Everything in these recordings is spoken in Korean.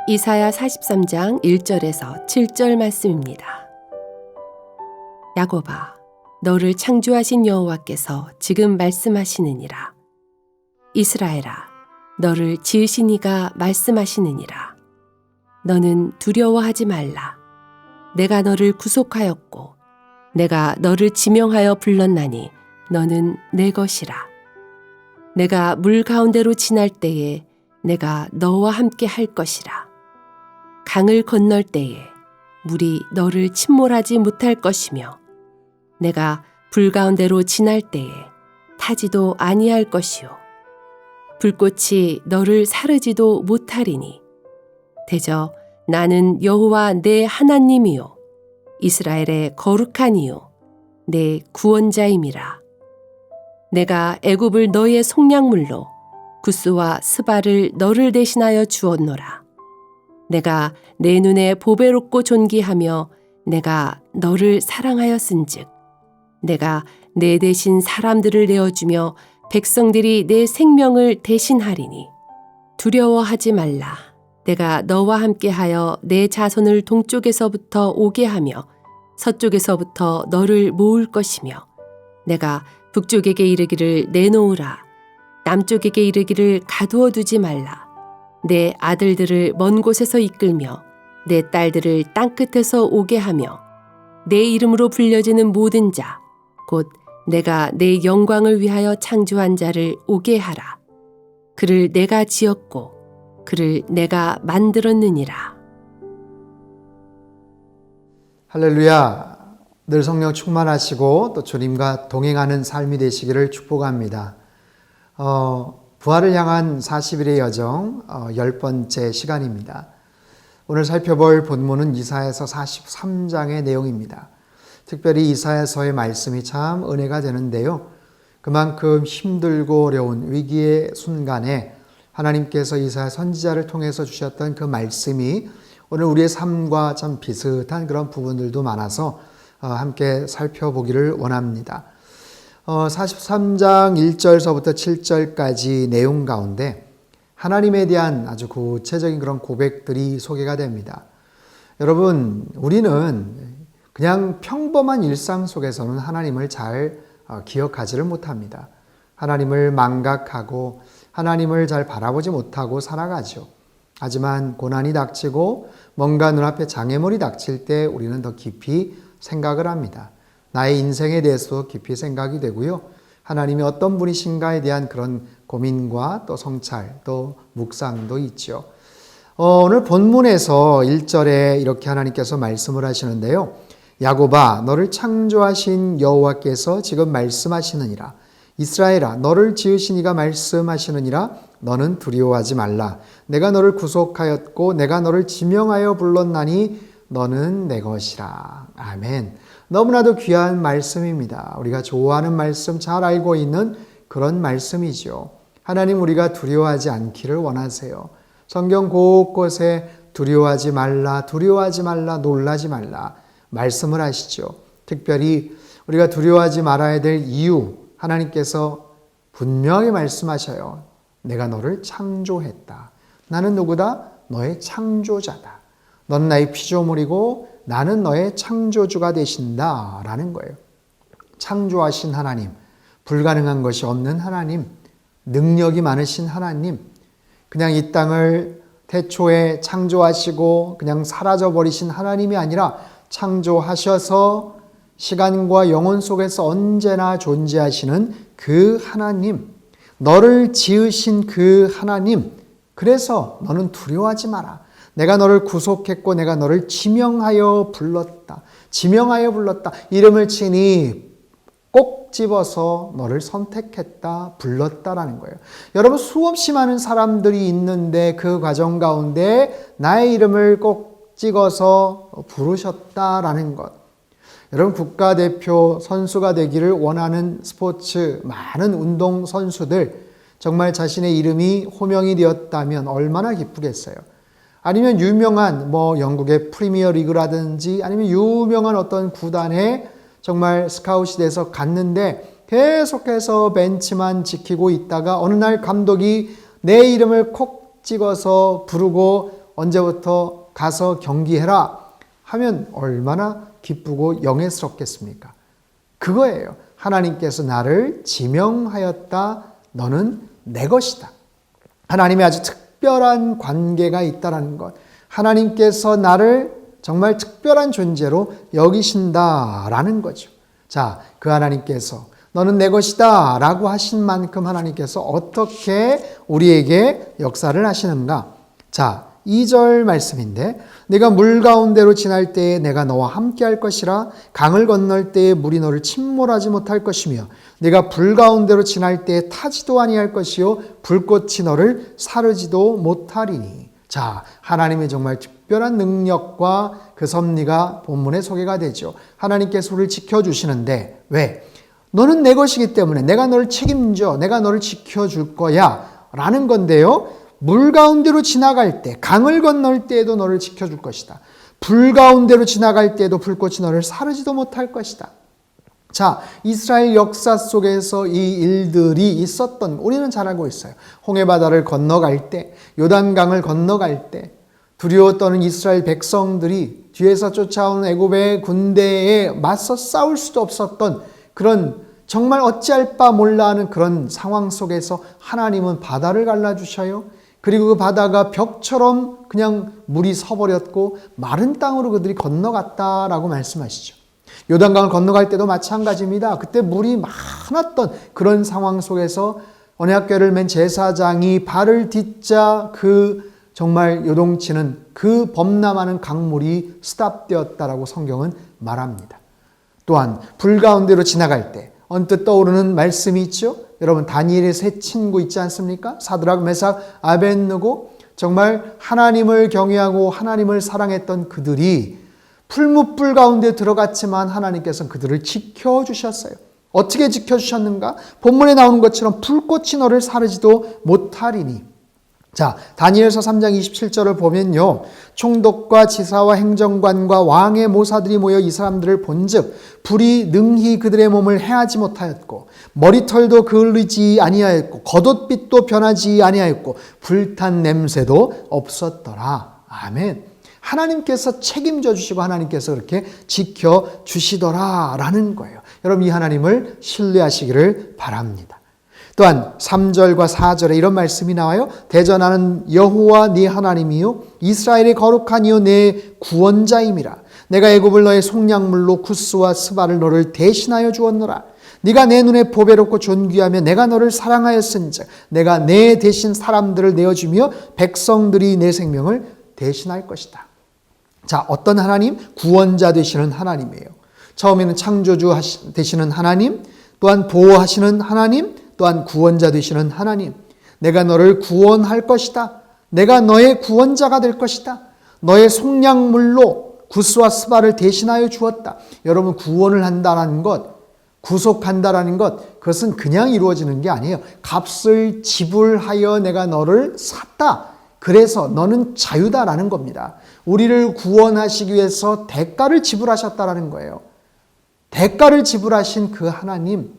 이사야 43장 1절에서 7절 말씀입니다. 야곱아, 너를 창조하신 여호와께서 지금 말씀하시느니라. 이스라엘아, 너를 지으신 이가 말씀하시느니라. 너는 두려워하지 말라. 내가 너를 구속하였고 내가 너를 지명하여 불렀나니 너는 내 것이라. 내가 물 가운데로 지날 때에 내가 너와 함께 할 것이라. 강을 건널 때에 물이 너를 침몰하지 못할 것이며 내가 불 가운데로 지날 때에 타지도 아니할 것이요 불꽃이 너를 사르지도 못하리니 대저 나는 여호와 내 하나님이요 이스라엘의 거룩한 이요 내 구원자임이라. 내가 애굽을 너의 속량물로 구스와 스바를 너를 대신하여 주었노라. 내가 내 눈에 보배롭고 존귀하며 내가 너를 사랑하였은즉 내가 내 대신 사람들을 내어주며 백성들이 내 생명을 대신하리니 두려워하지 말라. 내가 너와 함께하여 내 자손을 동쪽에서부터 오게 하며 서쪽에서부터 너를 모을 것이며 내가 북쪽에게 이르기를 내놓으라. 남쪽에게 이르기를 가두어 두지 말라. 내 아들들을 먼 곳에서 이끌며 내 딸들을 땅끝에서 오게 하며 내 이름으로 불려지는 모든 자, 곧 내가 내 영광을 위하여 창조한 자를 오게 하라. 그를 내가 지었고 그를 내가 만들었느니라. 할렐루야. 늘 성령 충만하시고 또 주님과 동행하는 삶이 되시기를 축복합니다. 부활을 향한 40일의 여정 10번째 시간입니다. 오늘 살펴볼 본문은 이사야서 43장의 내용입니다. 특별히 이사야서의 말씀이 참 은혜가 되는데요. 그만큼 힘들고 어려운 위기의 순간에 하나님께서 이사야 선지자를 통해서 주셨던 그 말씀이 오늘 우리의 삶과 참 비슷한 그런 부분들도 많아서 함께 살펴보기를 원합니다. 43장 1절서부터 7절까지 내용 가운데 하나님에 대한 아주 구체적인 그런 고백들이 소개가 됩니다. 여러분, 우리는 그냥 평범한 일상 속에서는 하나님을 잘 기억하지를 못합니다. 하나님을 망각하고 하나님을 잘 바라보지 못하고 살아가죠. 하지만 고난이 닥치고 뭔가 눈앞에 장애물이 닥칠 때 우리는 더 깊이 생각을 합니다. 나의 인생에 대해서 깊이 생각이 되고요. 하나님이 어떤 분이신가에 대한 그런 고민과 또 성찰, 또 묵상도 있죠. 오늘 본문에서 1절에 이렇게 하나님께서 말씀을 하시는데요. 야곱아, 너를 창조하신 여호와께서 지금 말씀하시느니라. 이스라엘아, 너를 지으신 이가 말씀하시느니라. 너는 두려워하지 말라. 내가 너를 구속하였고 내가 너를 지명하여 불렀나니 너는 내 것이라. 아멘. 너무나도 귀한 말씀입니다. 우리가 좋아하는 말씀, 잘 알고 있는 그런 말씀이죠. 하나님, 우리가 두려워하지 않기를 원하세요. 성경 곳곳에 두려워하지 말라, 두려워하지 말라, 놀라지 말라 말씀을 하시죠. 특별히 우리가 두려워하지 말아야 될 이유, 하나님께서 분명히 말씀하셔요. 내가 너를 창조했다. 나는 누구다? 너의 창조자다. 넌 나의 피조물이고 나는 너의 창조주가 되신다 라는 거예요. 창조하신 하나님, 불가능한 것이 없는 하나님, 능력이 많으신 하나님, 그냥 이 땅을 태초에 창조하시고 그냥 사라져버리신 하나님이 아니라 창조하셔서 시간과 영혼 속에서 언제나 존재하시는 그 하나님, 너를 지으신 그 하나님, 그래서 너는 두려워하지 마라. 내가 너를 구속했고 내가 너를 지명하여 불렀다. 지명하여 불렀다. 이름을 치니 꼭 집어서 너를 선택했다, 불렀다라는 거예요. 여러분, 수없이 많은 사람들이 있는데 그 과정 가운데 나의 이름을 꼭 찍어서 부르셨다라는 것. 여러분, 국가대표 선수가 되기를 원하는 스포츠 많은 운동 선수들, 정말 자신의 이름이 호명이 되었다면 얼마나 기쁘겠어요. 아니면 유명한 영국의 프리미어 리그라든지 아니면 유명한 어떤 구단에 정말 스카웃이 돼서 갔는데 계속해서 벤치만 지키고 있다가 어느 날 감독이 내 이름을 콕 찍어서 부르고 언제부터 가서 경기해라 하면 얼마나 기쁘고 영예스럽겠습니까? 그거예요. 하나님께서 나를 지명하였다. 너는 내 것이다. 하나님의 아주 특별한 관계가 있다는 것. 하나님께서 나를 정말 특별한 존재로 여기신다라는 거죠. 자, 그 하나님께서 너는 내 것이다 라고 하신 만큼 하나님께서 어떻게 우리에게 역사를 하시는가? 자, 2절 말씀인데 네가 물 가운데로 지날 때에 내가 너와 함께 할 것이라 강을 건널 때에 물이 너를 침몰하지 못할 것이며 네가 불 가운데로 지날 때에 타지도 아니할 것이요 불꽃이 너를 사르지도 못하리니. 자, 하나님의 정말 특별한 능력과 그 섭리가 본문에 소개가 되죠. 하나님께서 우리를 지켜주시는데 왜? 너는 내 것이기 때문에 내가 너를 책임져, 내가 너를 지켜줄 거야 라는 건데요. 물 가운데로 지나갈 때, 강을 건널 때에도 너를 지켜줄 것이다. 불 가운데로 지나갈 때에도 불꽃이 너를 사르지도 못할 것이다. 자, 이스라엘 역사 속에서 이 일들이 있었던, 우리는 잘 알고 있어요. 홍해바다를 건너갈 때, 요단강을 건너갈 때 두려워 떠는 이스라엘 백성들이 뒤에서 쫓아오는 애굽의 군대에 맞서 싸울 수도 없었던 그런 정말 어찌할 바 몰라 하는 그런 상황 속에서 하나님은 바다를 갈라주셔요. 그리고 그 바다가 벽처럼 그냥 물이 서버렸고 마른 땅으로 그들이 건너갔다라고 말씀하시죠. 요단강을 건너갈 때도 마찬가지입니다. 그때 물이 많았던 그런 상황 속에서 언약궤를 맨 제사장이 발을 딛자 그 정말 요동치는 그 범람하는 강물이 스탑되었다라고 성경은 말합니다. 또한 불 가운데로 지나갈 때 언뜻 떠오르는 말씀이 있죠. 여러분 다니엘의 세 친구 있지 않습니까? 사드락, 메삭, 아벳느고 정말 하나님을 경외하고 하나님을 사랑했던 그들이 풀무불 가운데 들어갔지만 하나님께서는 그들을 지켜주셨어요. 어떻게 지켜주셨는가? 본문에 나오는 것처럼 불꽃이 너를 사르지도 못하리니. 자, 다니엘서 3장 27절을 보면요. 총독과 지사와 행정관과 왕의 모사들이 모여 이 사람들을 본즉 불이 능히 그들의 몸을 해하지 못하였고 머리털도 그을리지 아니하였고 겉옷빛도 변하지 아니하였고 불탄 냄새도 없었더라. 아멘. 하나님께서 책임져 주시고 하나님께서 그렇게 지켜주시더라 라는 거예요. 여러분 이 하나님을 신뢰하시기를 바랍니다. 또한 3절과 4절에 이런 말씀이 나와요. 대전하는 여호와 네 하나님이요 이스라엘의 거룩한 이요 내 구원자임이라. 내가 애굽을 너의 속량물로 구스와 스바를 너를 대신하여 주었노라. 네가 내 눈에 보배롭고 존귀하며 내가 너를 사랑하였은즉 내가 내 대신 사람들을 내어주며 백성들이 내 생명을 대신할 것이다. 자, 어떤 하나님? 구원자 되시는 하나님이에요. 처음에는 창조주 되시는 하나님, 또한 보호하시는 하나님, 또한 구원자 되시는 하나님. 내가 너를 구원할 것이다. 내가 너의 구원자가 될 것이다. 너의 속량물로 구스와 스바를 대신하여 주었다. 여러분 구원을 한다는 것, 구속한다라는 것, 그것은 그냥 이루어지는 게 아니에요. 값을 지불하여 내가 너를 샀다. 그래서 너는 자유다라는 겁니다. 우리를 구원하시기 위해서 대가를 지불하셨다라는 거예요. 대가를 지불하신 그 하나님,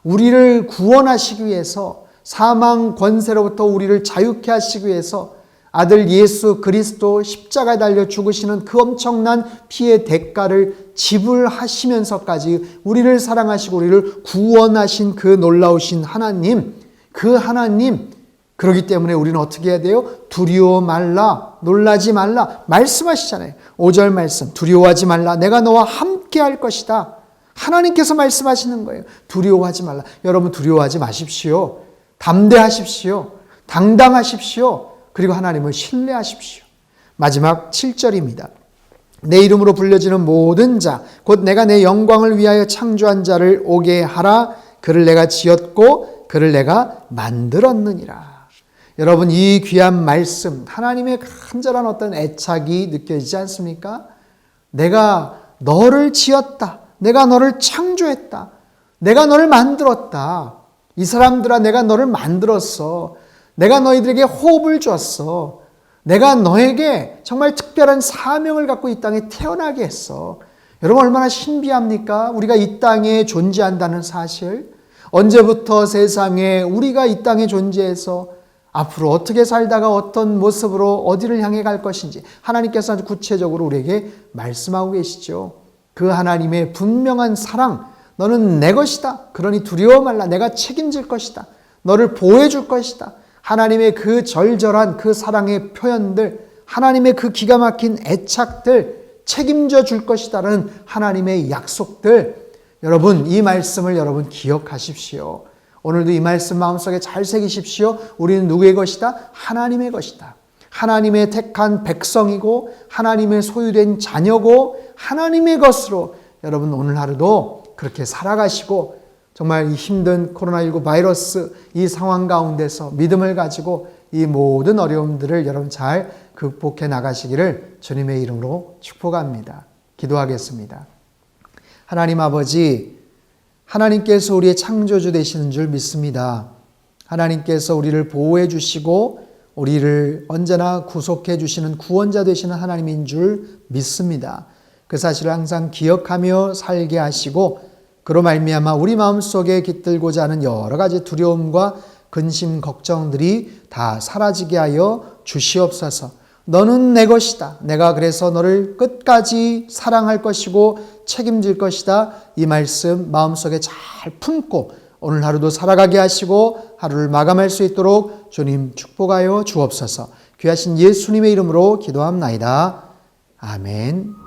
우리를 구원하시기 위해서 사망 권세로부터 우리를 자유케 하시기 위해서 아들 예수 그리스도 십자가에 달려 죽으시는 그 엄청난 피의 대가를 지불하시면서까지 우리를 사랑하시고 우리를 구원하신 그 놀라우신 하나님, 그 하나님, 그렇기 때문에 우리는 어떻게 해야 돼요? 두려워 말라, 놀라지 말라 말씀하시잖아요. 5절 말씀, 두려워하지 말라, 내가 너와 함께 할 것이다. 하나님께서 말씀하시는 거예요. 두려워하지 말라. 여러분 두려워하지 마십시오. 담대하십시오. 당당하십시오. 그리고 하나님을 신뢰하십시오. 마지막 7절입니다. 내 이름으로 불려지는 모든 자, 곧 내가 내 영광을 위하여 창조한 자를 오게 하라. 그를 내가 지었고 그를 내가 만들었느니라. 여러분 이 귀한 말씀, 하나님의 간절한 어떤 애착이 느껴지지 않습니까? 내가 너를 지었다. 내가 너를 창조했다. 내가 너를 만들었다. 이 사람들아 내가 너를 만들었어. 내가 너희들에게 호흡을 줬어. 내가 너에게 정말 특별한 사명을 갖고 이 땅에 태어나게 했어. 여러분 얼마나 신비합니까? 우리가 이 땅에 존재한다는 사실. 언제부터 세상에 우리가 이 땅에 존재해서 앞으로 어떻게 살다가 어떤 모습으로 어디를 향해 갈 것인지 하나님께서 아주 구체적으로 우리에게 말씀하고 계시죠. 그 하나님의 분명한 사랑, 너는 내 것이다. 그러니 두려워 말라. 내가 책임질 것이다. 너를 보호해 줄 것이다. 하나님의 그 절절한 그 사랑의 표현들, 하나님의 그 기가 막힌 애착들 책임져 줄 것이다라는 하나님의 약속들, 여러분 이 말씀을 여러분 기억하십시오. 오늘도 이 말씀 마음속에 잘 새기십시오. 우리는 누구의 것이다? 하나님의 것이다. 하나님의 택한 백성이고 하나님의 소유된 자녀고 하나님의 것으로 여러분 오늘 하루도 그렇게 살아가시고 정말 이 힘든 코로나19 바이러스 이 상황 가운데서 믿음을 가지고 이 모든 어려움들을 여러분 잘 극복해 나가시기를 주님의 이름으로 축복합니다. 기도하겠습니다. 하나님 아버지, 하나님께서 우리의 창조주 되시는 줄 믿습니다. 하나님께서 우리를 보호해 주시고 우리를 언제나 구속해 주시는 구원자 되시는 하나님인 줄 믿습니다. 그 사실을 항상 기억하며 살게 하시고 그로 말미암아 우리 마음속에 깃들고자 하는 여러 가지 두려움과 근심, 걱정들이 다 사라지게 하여 주시옵소서. 너는 내 것이다. 내가 그래서 너를 끝까지 사랑할 것이고 책임질 것이다. 이 말씀 마음속에 잘 품고 오늘 하루도 살아가게 하시고 하루를 마감할 수 있도록 주님 축복하여 주옵소서. 귀하신 예수님의 이름으로 기도합나이다. 아멘.